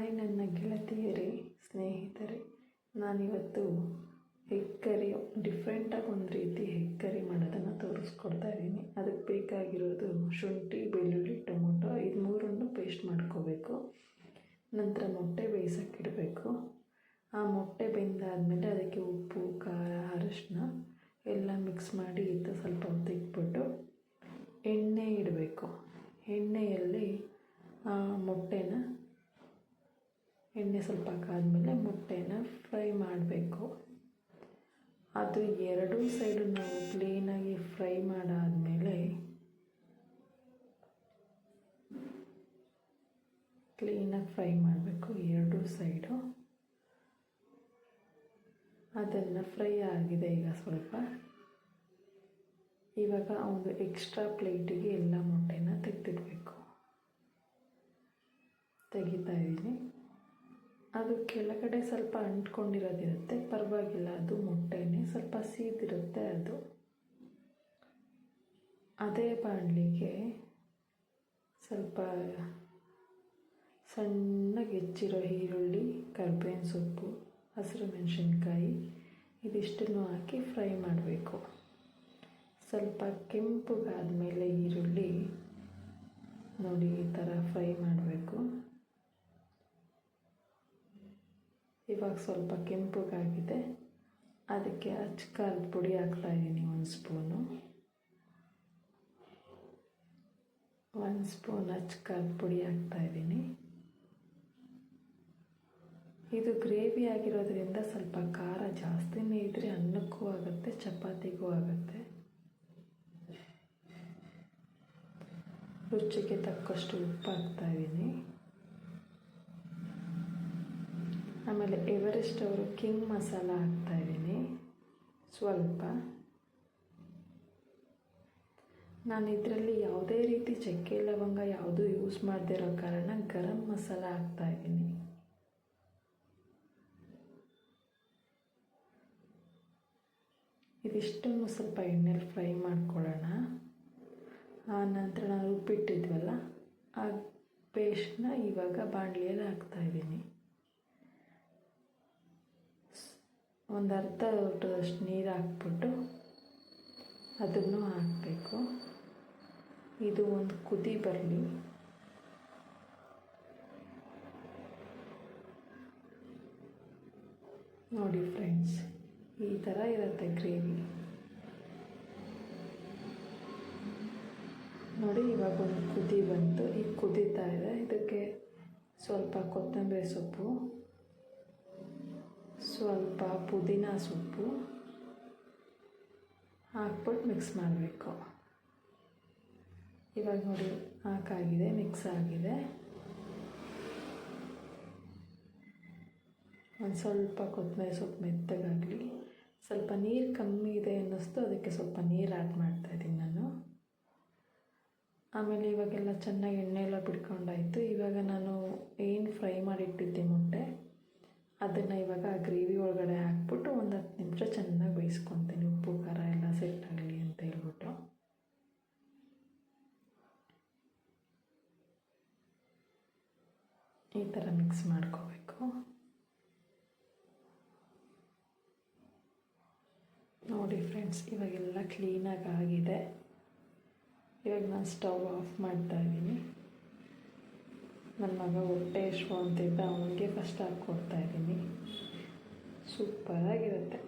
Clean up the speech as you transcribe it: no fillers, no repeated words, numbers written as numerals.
Hi ನನ್ನ ಗೆಳತಿಯರೇ, ಸ್ನೇಹಿತರೆ. ನಾನಿವತ್ತು ಎಗ್ ಕರಿ ಡಿಫ್ರೆಂಟಾಗಿ ಒಂದು ರೀತಿ ಎಗ್ ಕರಿ ಮಾಡೋದನ್ನು ತೋರಿಸ್ಕೊಡ್ತಾ ಇದ್ದೀನಿ. ಅದಕ್ಕೆ ಬೇಕಾಗಿರೋದು ಶುಂಠಿ, ಬೆಳ್ಳುಳ್ಳಿ, ಟೊಮೊಟೊ ಇದು ಮೂರನ್ನು ಪೇಸ್ಟ್ ಮಾಡ್ಕೋಬೇಕು. ನಂತರ ಮೊಟ್ಟೆ ಬೇಯಿಸೋಕ್ಕಿಡಬೇಕು. ಆ ಮೊಟ್ಟೆ ಬೆಂದಾದಮೇಲೆ ಅದಕ್ಕೆ ಉಪ್ಪು, ಖಾರ, ಅರಿಶಿನ ಎಲ್ಲ ಮಿಕ್ಸ್ ಮಾಡಿ ಸ್ವಲ್ಪ ಹೊತ್ತು ಇಟ್ಬಿಟ್ಟು ಎಣ್ಣೆ ಇಡಬೇಕು. ಎಣ್ಣೆಯಲ್ಲಿ ಎಣ್ಣೆ ಸ್ವಲ್ಪ ಕಾದ್ಮೇಲೆ ಮೊಟ್ಟೆನ ಫ್ರೈ ಮಾಡಬೇಕು. ಅದು ಎರಡೂ ಸೈಡು ನಾವು ಕ್ಲೀನಾಗಿ ಫ್ರೈ ಮಾಡಾದಮೇಲೆ ಎರಡೂ ಸೈಡು. ಅದನ್ನು ಫ್ರೈ ಆಗಿದೆ. ಈಗ ಸ್ವಲ್ಪ ಇವಾಗ ಒಂದು ಎಕ್ಸ್ಟ್ರಾ ಪ್ಲೇಟಿಗೆ ಎಲ್ಲ ಮೊಟ್ಟೆನ ತೆಗೆದಿಡಬೇಕು. ತೆಗಿತಾ ಇದ್ದೀನಿ. ಅದು ಕೆಳಗಡೆ ಸ್ವಲ್ಪ ಅಂಟ್ಕೊಂಡಿರೋದಿರುತ್ತೆ, ಪರವಾಗಿಲ್ಲ, ಅದು ಮೊಟ್ಟೆನೇ ಸ್ವಲ್ಪ ಸೀದಿರುತ್ತೆ. ಅದು ಅದೇ ಬಾಣಲಿಗೆ ಸ್ವಲ್ಪ ಸಣ್ಣಗೆ ಹೆಚ್ಚಿರೋ ಈರುಳ್ಳಿ, ಕರಿಬೇವಿನ ಸೊಪ್ಪು, ಹಸಿರು ಮೆಣಸಿನ್ಕಾಯಿ ಇದಿಷ್ಟನ್ನು ಹಾಕಿ ಫ್ರೈ ಮಾಡಬೇಕು. ಸ್ವಲ್ಪ ಕೆಂಪುಗಾದ್ಮೇಲೆ ಈರುಳ್ಳಿ ನೋಡಿ ಈ ಥರ ಫ್ರೈ ಮಾಡಬೇಕು. ಇವಾಗ ಸ್ವಲ್ಪ ಕೆಂಪುಗಾಗಿದೆ. ಅದಕ್ಕೆ ಅಚ್ಚಕಾರದ ಪುಡಿ ಹಾಕ್ತಾಯಿದ್ದೀನಿ. ಒಂದು ಸ್ಪೂನ್ ಅಚ್ಚಕಾರದ ಪುಡಿ ಹಾಕ್ತಾಯಿದ್ದೀನಿ. ಇದು ಗ್ರೇವಿ ಆಗಿರೋದ್ರಿಂದ ಸ್ವಲ್ಪ ಖಾರ ಜಾಸ್ತಿನೇ ಇದ್ದರೆ ಅನ್ನಕ್ಕೂ ಆಗುತ್ತೆ, ಚಪಾತಿಗೂ ಆಗುತ್ತೆ. ರುಚಿಗೆ ತಕ್ಕಷ್ಟು ಉಪ್ಪು ಹಾಕ್ತಾಯಿದ್ದೀನಿ. ಆಮೇಲೆ ಎವರೆಸ್ಟ್ ಅವರು ಕಿಂಗ್ ಮಸಾಲ ಹಾಕ್ತಾಯಿದ್ದೀನಿ ಸ್ವಲ್ಪ. ನಾನು ಇದರಲ್ಲಿ ಯಾವುದೇ ರೀತಿ ಚಕ್ಕೆ ಲವಂಗ ಯಾವುದೂ ಯೂಸ್ ಮಾಡದೇ ಇರೋ ಕಾರಣ ಗರಂ ಮಸಾಲ ಹಾಕ್ತಾಯಿದ್ದೀನಿ. ಇದಿಷ್ಟನ್ನು ಸ್ವಲ್ಪ ಎಣ್ಣೆಲಿ ಫ್ರೈ ಮಾಡ್ಕೊಳ್ಳೋಣ. ಆ ನಂತರ ನಾವು ರುಬ್ಬಿಟ್ಟಿದ್ವಲ್ಲ ಆ ಪೇಸ್ಟ್ನ ಇವಾಗ ಬಾಣಲಿಯಲ್ಲಿ ಹಾಕ್ತಾಯಿದ್ದೀನಿ. ಒಂದು ಅರ್ಧ ಲೋಟದಷ್ಟು ನೀರು ಹಾಕ್ಬಿಟ್ಟು ಅದನ್ನು ಹಾಕಬೇಕು. ಇದು ಒಂದು ಕುದಿ ಬರಲಿ. ನೋಡಿ ಫ್ರೆಂಡ್ಸ್, ಈ ಥರ ಇರುತ್ತೆ ಗ್ರೇವಿ. ನೋಡಿ ಇವಾಗ ಒಂದು ಕುದಿ ಬಂತು. ಈಗ ಕುದೀತಾ ಇದೆ. ಇದಕ್ಕೆ ಸ್ವಲ್ಪ ಕೊತ್ತಂಬರಿ ಸೊಪ್ಪು, ಸ್ವಲ್ಪ ಪುದೀನ ಸೊಪ್ಪು ಹಾಕ್ಬಿಟ್ಟು ಮಿಕ್ಸ್ ಮಾಡಬೇಕು. ಇವಾಗ ನೋಡಿ ಹಾಕಾಗಿದೆ, ಮಿಕ್ಸ್ ಆಗಿದೆ. ಒಂದು ಸ್ವಲ್ಪ ಕೊತ್ತಂಬರಿ ಸೊಪ್ಪು ಮೆತ್ತಗಾಗಲಿ. ಸ್ವಲ್ಪ ನೀರು ಕಮ್ಮಿ ಇದೆ ಅನ್ನಿಸ್ತು, ಅದಕ್ಕೆ ಸ್ವಲ್ಪ ನೀರು ಆ್ಯಡ್ ಮಾಡ್ತಾಯಿದ್ದೀನಿ ನಾನು. ಆಮೇಲೆ ಇವಾಗೆಲ್ಲ ಚೆನ್ನಾಗಿ ಎಣ್ಣೆ ಎಲ್ಲ ಬಿಡ್ಕೊಂಡಾಯಿತು. ಇವಾಗ ನಾನು ಏನು ಫ್ರೈ ಮಾಡಿಟ್ಟಿದ್ದೆ ಮೊಟ್ಟೆ, ಅದನ್ನು ಇವಾಗ ಆ ಗ್ರೇವಿ ಒಳಗಡೆ ಹಾಕ್ಬಿಟ್ಟು ಒಂದು 10 ನಿಮಿಷ ಚೆನ್ನಾಗಿ ಬೇಯಿಸ್ಕೊತೀನಿ. ಉಪ್ಪು ಖಾರ ಎಲ್ಲ ಸೆಟ್ ಆಗಲಿ ಅಂತ ಹೇಳ್ಬಿಟ್ಟು. ಈ ಥರ ಮಿಕ್ಸ್ ಮಾಡ್ಕೋಬೇಕು. ನೋಡಿ ಫ್ರೆಂಡ್ಸ್, ಇವಾಗೆಲ್ಲ ಕ್ಲೀನಾಗಿ ಆಗಿದೆ. ಇವಾಗ ನಾನು ಸ್ಟವ್ ಆಫ್ ಮಾಡ್ತಾಯಿದ್ದೀನಿ. ನನ್ನ ಮಗ ಹೊಟ್ಟೆ ಎಷ್ಟು ಅಂತಿದ್ದ, ಅವನಿಗೆ ಫಸ್ಟ್ ಹಾಕ್ಕೊಡ್ತಾಯಿದ್ದೀನಿ. ಸೂಪರಾಗಿರುತ್ತೆ.